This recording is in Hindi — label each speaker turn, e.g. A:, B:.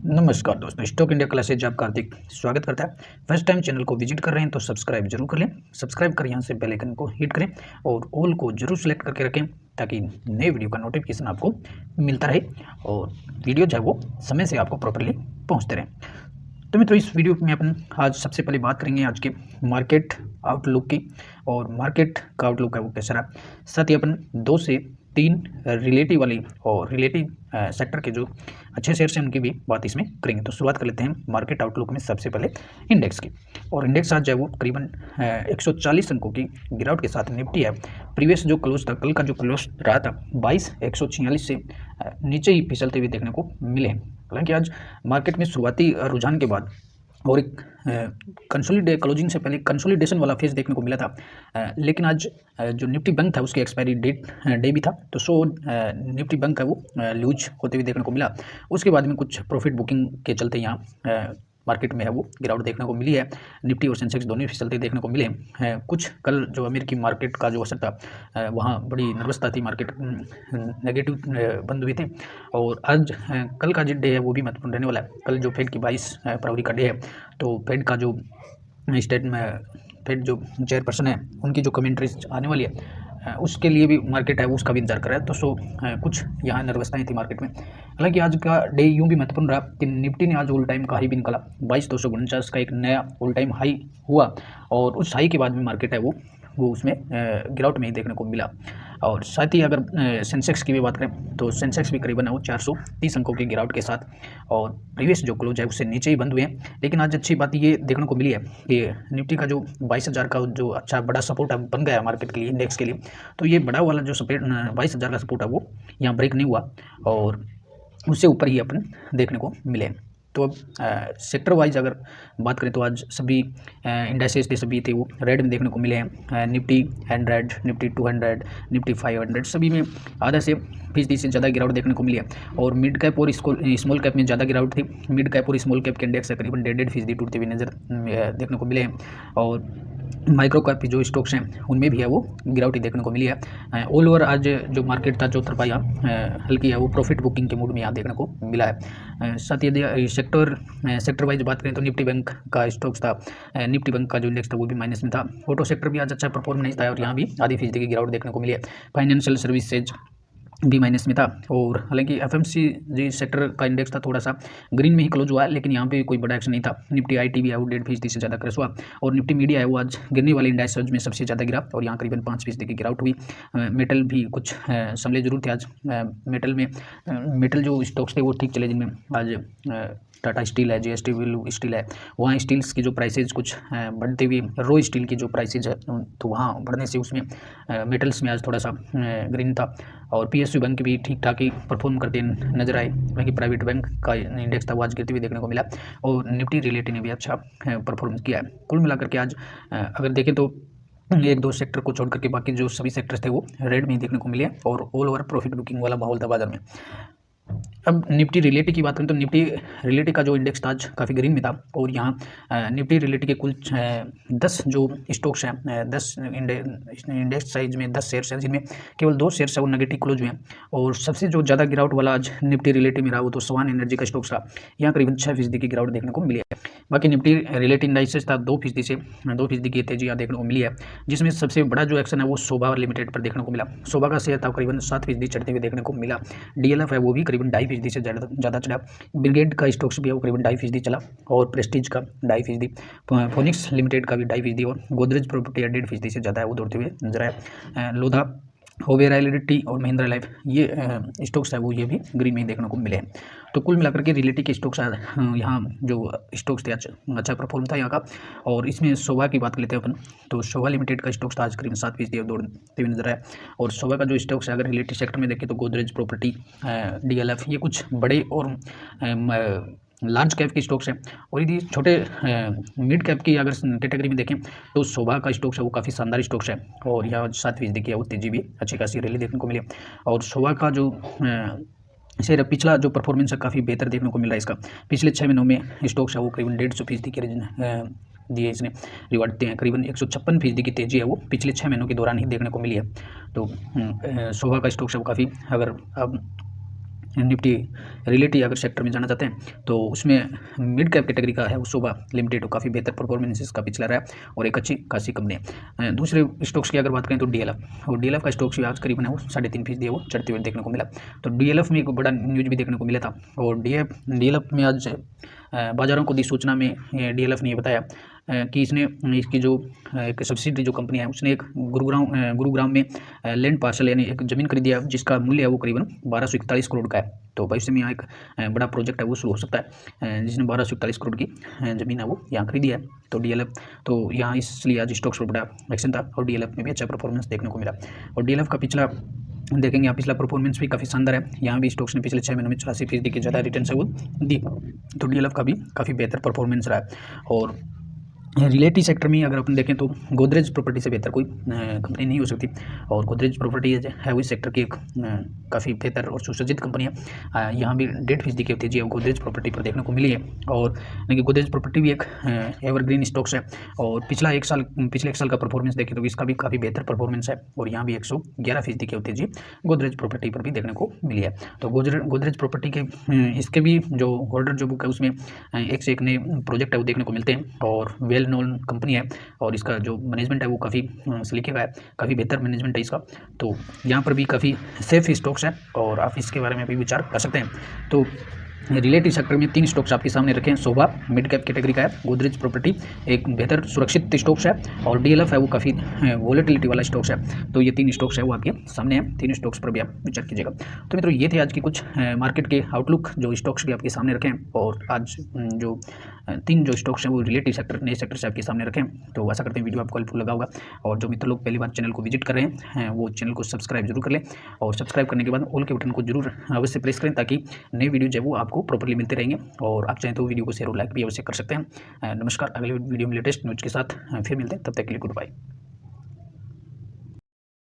A: नमस्कार दोस्तों, स्टॉक इंडिया क्लासेज आपका हार्दिक स्वागत करता है। फर्स्ट टाइम चैनल को विजिट कर रहे हैं तो सब्सक्राइब जरूर कर लें। सब्सक्राइब कर यहाँ से बेल आइकन को हिट करें और ऑल को जरूर सेलेक्ट करके रखें ताकि नए वीडियो का नोटिफिकेशन आपको मिलता रहे और वीडियो जो है वो समय से आपको प्रॉपरली पहुँचते रहें। तो मित्रों, इस वीडियो में अपन आज सबसे पहले बात करेंगे आज के मार्केट आउटलुक की, और मार्केट का आउटलुक है वो कैसा रहा। साथ ही अपन 2 से 3 रिलेटिव वाली और रिलेटिव सेक्टर के जो अच्छे शेयर्स हैं उनकी भी बात इसमें करेंगे। तो शुरुआत कर लेते हैं मार्केट आउटलुक में सबसे पहले इंडेक्स की। और इंडेक्स आज जो है वो करीबन 140 अंकों की गिरावट के साथ निफ्टी है। प्रीवियस जो क्लोज था, कल का जो क्लोज रहा था 22,146 से नीचे ही फिसलते हुए देखने को मिले हैं। हालांकि आज मार्केट में शुरुआती रुझान के बाद और एक क्लोजिंग से पहले कंसोलिडेशन वाला फेज देखने को मिला था, लेकिन आज जो निफ्टी बैंक था उसकी एक्सपायरी डे भी था, तो निफ्टी बैंक है वो लूज होते हुए देखने को मिला। उसके बाद में कुछ प्रॉफिट बुकिंग के चलते यहाँ मार्केट में है वो गिरावट देखने को मिली है। निफ्टी और सेंसेक्स दोनों फिसलते देखने को मिले हैं। कुछ कल जो अमेरिकी मार्केट का जो असर था वहाँ बड़ी नर्वसता थी, मार्केट नेगेटिव बंद हुए थे। और आज कल का जो डे है वो भी महत्वपूर्ण रहने वाला है। कल जो फेड की 22 फरवरी का डे है, तो फेड का जो फेड जो चेयरपर्सन है उनकी जो कमेंट्रीज आने वाली है उसके लिए भी मार्केट है वो उसका भी इंतजार कर रहा है। तो कुछ यहाँ नर्वसताएं थी मार्केट में। हालांकि आज का डे यूँ भी महत्वपूर्ण रहा कि निफ्टी ने आज ऑल टाइम का हाई भी निकाला। 22,249 का एक नया ऑल टाइम हाई हुआ और उस हाई के बाद में मार्केट है वो उसमें गिरावट में ही देखने को मिला। और साथ ही अगर सेंसेक्स की भी बात करें तो सेंसेक्स भी करीबन है वो 430 अंकों की गिरावट के साथ और प्रीवियस जो क्लोज है उससे नीचे ही बंद हुए हैं। लेकिन आज अच्छी बात ये देखने को मिली है कि निफ्टी का जो 22,000 का जो अच्छा बड़ा सपोर्ट बन गया है मार्केट के लिए, इंडेक्स के लिए, तो ये बड़ा वाला जो सपोर्ट 22,000 का सपोर्ट है वो यहाँ ब्रेक नहीं हुआ और उससे ऊपर ही अपन देखने को मिले। तो अब सेक्टर वाइज अगर बात करें तो आज सभी इंडेक्सेस पे सभी थे वो रेड में देखने को मिले हैं। निफ्टी 100, निफ्टी 200, निफ्टी 500 सभी में आधा से फीसदी से ज़्यादा गिरावट देखने को मिली है। और मिड कैप और स्मॉल कैप में ज़्यादा गिरावट थी। मिड कैप और स्मॉल कैप के इंडेक्स करीबन 1.5% टूटते हुए नजर देखने को मिले हैं। और माइक्रो कैप जो स्टॉक्स हैं उनमें भी है वो गिरावट ही देखने को मिली है। ऑल ओवर आज जो मार्केट था जो तरफा हल्की है वो प्रॉफिट बुकिंग के मूड में यहाँ देखने को मिला है। साथ ही यदि सेक्टर वाइज बात करें तो निफ्टी बैंक का स्टॉक्स था, निफ्टी बैंक का जो इंडेक्स था वो भी माइनस में था। ऑटो सेक्टर भी आज अच्छा परफॉर्म नहीं था और यहाँ भी आधी फीसदी की गिरावट देखने को मिली है। फाइनेंशियल सर्विसेज भी माइनस में था। और हालांकि एफएमसीजी सेक्टर का इंडेक्स था थोड़ा सा ग्रीन में ही क्लोज हुआ है, लेकिन यहाँ पे कोई बड़ा एक्शन नहीं था। निफ्टी आईटी भी है वो 1.5% से ज़्यादा क्रैश हुआ और निफ्टी मीडिया है वो आज गिरने वाले इंडेक्स में सबसे ज़्यादा गिरा और यहाँ करीबन 5% की गिरावट हुई। मेटल भी कुछ संभले जरूर थे आज। मेटल जो स्टॉक्स थे वो ठीक चले, जिनमें आज टाटा स्टील है, JST स्टील है, वहाँ स्टील्स की जो प्राइसेज कुछ बढ़ते हुए, रो स्टील की जो प्राइसेज है तो वहाँ बढ़ने से उसमें मेटल्स में आज थोड़ा सा ग्रीन था। और PSU बैंक भी ठीक ठाक ही परफॉर्म करते नजर आए, क्योंकि प्राइवेट बैंक का इंडेक्स था वो आज गिरते हुए देखने को मिला और निफ्टी रिलेटिव ने भी अच्छा परफॉर्मेंस किया है। कुल मिलाकर के आज अगर देखें तो 1-2 सेक्टर को छोड़ करके बाकी जो सभी सेक्टर्स थे वो रेड में ही देखने को मिले और ऑल ओवर प्रॉफिट बुकिंग वाला माहौल था बाजार में। अब निफ्टी रिलेटिव की बात करें तो निफ्टी रिलेटिव का जो इंडेक्स था आज काफ़ी ग्रीन में था और यहाँ निफ्टी रिलेटिव के कुल 10 जो स्टॉक्स हैं, 10 इंडेक्स साइज में 10 शेयर्स हैं, जिनमें केवल 2 शेयर्स है वो नेगेटिव क्लोज हुए हैं। और सबसे जो ज़्यादा गिरावट वाला आज निफ्टी रिलेटिव में रहा वो तो स्वान एनर्जी का स्टॉक्स था। यहाँ करीबन 6% की गिरावट देखने को मिली है। बाकी निफ्टी रिलेटिव इंडाइसेस था 2% की तेजी यहाँ देखने को मिली है, जिसमें सबसे बड़ा जो एक्शन है वो शोभा लिमिटेड पर देखने को मिला। शोभा का शेयर था करीबन 7% चढ़ते हुए देखने को मिला। DLF है वो भी करीबन 2.5% से ज़्यादा चढ़ा। ब्रिगेड का स्टॉक्स भी है वो करीबन 2.5% चला और प्रेस्टीज का 2.5%, फोनिक्स लिमिटेड का भी 2.5% और गोदरेज प्रॉपर्टी 1.5% से ज़्यादा है वो दौड़ते हुए नजर आया। लोधा, होवे रियलिटी और महिंद्रा लाइफ ये स्टॉक्स है वो ये भी ग्रीन में देखने को मिले हैं। तो कुल मिलाकर के रिलेटिव के स्टॉक्स यहाँ जो स्टॉक्स थे अच्छा परफॉर्म था यहाँ का। और इसमें शोभा की बात कर लेते हैं अपन, तो शोभा लिमिटेड का स्टॉक्स था आज करीबन 7% दौड़ते हुए नजर आया। और शोभा का जो स्टॉक्स है अगर रिलेटिव सेक्टर में देखें तो गोदरेज प्रॉपर्टी, DLF ये कुछ बड़े और लार्ज कैप की स्टॉक्स हैं। और यदि छोटे मिड कैप की अगर कैटेगरी में देखें तो शोभा का स्टॉक्स है वो काफ़ी शानदार स्टॉक्स है और यहाँ 7% की है वो तेजी भी अच्छी खासी रैली देखने को मिली। और शोभा का जो शेयर पिछला जो परफॉर्मेंस है काफ़ी बेहतर देखने को मिल रहा है इसका। पिछले 6 महीनों में स्टॉक्स है वो करीबन 150% के दिए इसने रिवार्ड दिए हैं। करीबन 156% की तेजी है वो पिछले 6 महीनों के दौरान ही देखने को मिली है। तो शोभा का स्टॉक्स है वो काफ़ी, अगर अब निफ्टी रियलिटी अगर सेक्टर में जाना चाहते हैं तो उसमें मिड कैप कैटेगरी का है वो शोभा लिमिटेड, तो काफ़ी बेहतर परफॉर्मेंस इसका पिछला रहा है और एक अच्छी खासी कंपनी है। दूसरे स्टॉक्स की अगर बात करें तो डीएलएफ, और डीएलएफ का स्टॉक भी आज करीबन है वो 3.5% है वो चढ़ते हुए देखने को मिला। तो डीएलएफ में एक बड़ा न्यूज भी देखने को मिला था, और डीएलएफ में आज बाजारों को दी सूचना में डीएलएफ ने बताया कि इसकी जो एक सब्सिडरी जो कंपनी है उसने एक गुरुग्राम में लैंड पार्सल यानी एक ज़मीन खरीदी है जिसका मूल्य है वो करीबन 1241 करोड़ का है। तो भविष्य में यहाँ एक बड़ा प्रोजेक्ट है वो शुरू हो सकता है, जिसने 1241 करोड़ की ज़मीन है वो यहाँ खरीदी है। तो डीएलएफ तो यहाँ इसलिए आज स्टॉक्स पर बड़ा एक्शन था और डीएलएफ में भी अच्छा परफॉर्मेंस देखने को मिला। और डीएलएफ का पिछला देखेंगे यहाँ पिछला परफॉर्मेंस भी काफ़ी शानदार है, यहाँ भी स्टॉक्स ने पिछले 6 महीनों में 84% की ज़्यादा रिटर्न से वो दी। तो डीएलएफ का भी काफ़ी बेहतर परफॉर्मेंस रहा है। और रियलिटी सेक्टर में अगर अपन देखें तो गोदरेज प्रॉपर्टी से बेहतर कोई कंपनी नहीं हो सकती, और गोदरेज प्रॉपर्टी है वो इस सेक्टर की एक काफ़ी बेहतर और सुसज्जित कंपनी है। यहाँ भी 1.5% की तेजी गोदरेज प्रॉपर्टी पर देखने को मिली है। और लेकिन गोदरेज प्रॉपर्टी भी एक एवरग्रीन स्टॉक्स है, और पिछले एक साल का परफॉर्मेंस देखें तो इसका भी काफ़ी बेहतर परफॉर्मेंस है, और यहाँ भी 111% की तेजी गोदरेज प्रॉपर्टी पर भी देखने को मिली है। तो गोदरेज प्रॉपर्टी के इसके भी जो होल्डर जो बुक है उसमें एक से एक नए प्रोजेक्ट है वो देखने को मिलते हैं, और वेल नोन कंपनी है, और इसका जो मैनेजमेंट है वो काफ़ी सलीके का है, काफ़ी बेहतर मैनेजमेंट है इसका। तो यहाँ पर भी काफ़ी सेफ स्टॉक्स है और आप इसके बारे में भी विचार कर सकते हैं। तो रिलेटिव सेक्टर में 3 स्टॉक्स आपके सामने रखे हैं। शोभा मिड कैप कैटेगरी का है, गोदरेज प्रॉपर्टी एक बेहतर सुरक्षित स्टॉक्स है, और डीएलएफ है वो काफ़ी वोलेटिलिटी वाला स्टॉक्स है। तो ये 3 स्टॉक्स है वो आपके सामने हैं, 3 स्टॉक्स पर भी आप विचार कीजिएगा। तो मित्रों ये थे आज की कुछ मार्केट के आउटलुक जो स्टॉक्स भी आपके सामने रखे हैं, और आज जो 3 जो स्टॉक्स हैं वो रिलेटिव सेक्टर नए सेक्टर से आपके सामने रखें। तो आशा करते हैं वीडियो आपको हेल्पफुल लगा होगा, और जो मित्र लोग पहली बार चैनल को विजिट कर रहे हैं वो चैनल को सब्सक्राइब जरूर कर लें, और सब्सक्राइब करने के बाद ऑल के बटन को जरूर अवश्य प्रेस करें ताकि नई वीडियो जो है वो आपको प्रॉपर्ली मिलते रहेंगे। और आप चाहें तो वीडियो को शेयर और लाइक भी अवश्य कर सकते हैं। नमस्कार, अगले वीडियो में लेटेस्ट न्यूज़ के साथ फिर मिलते हैं, तब तक के लिए गुड बाय।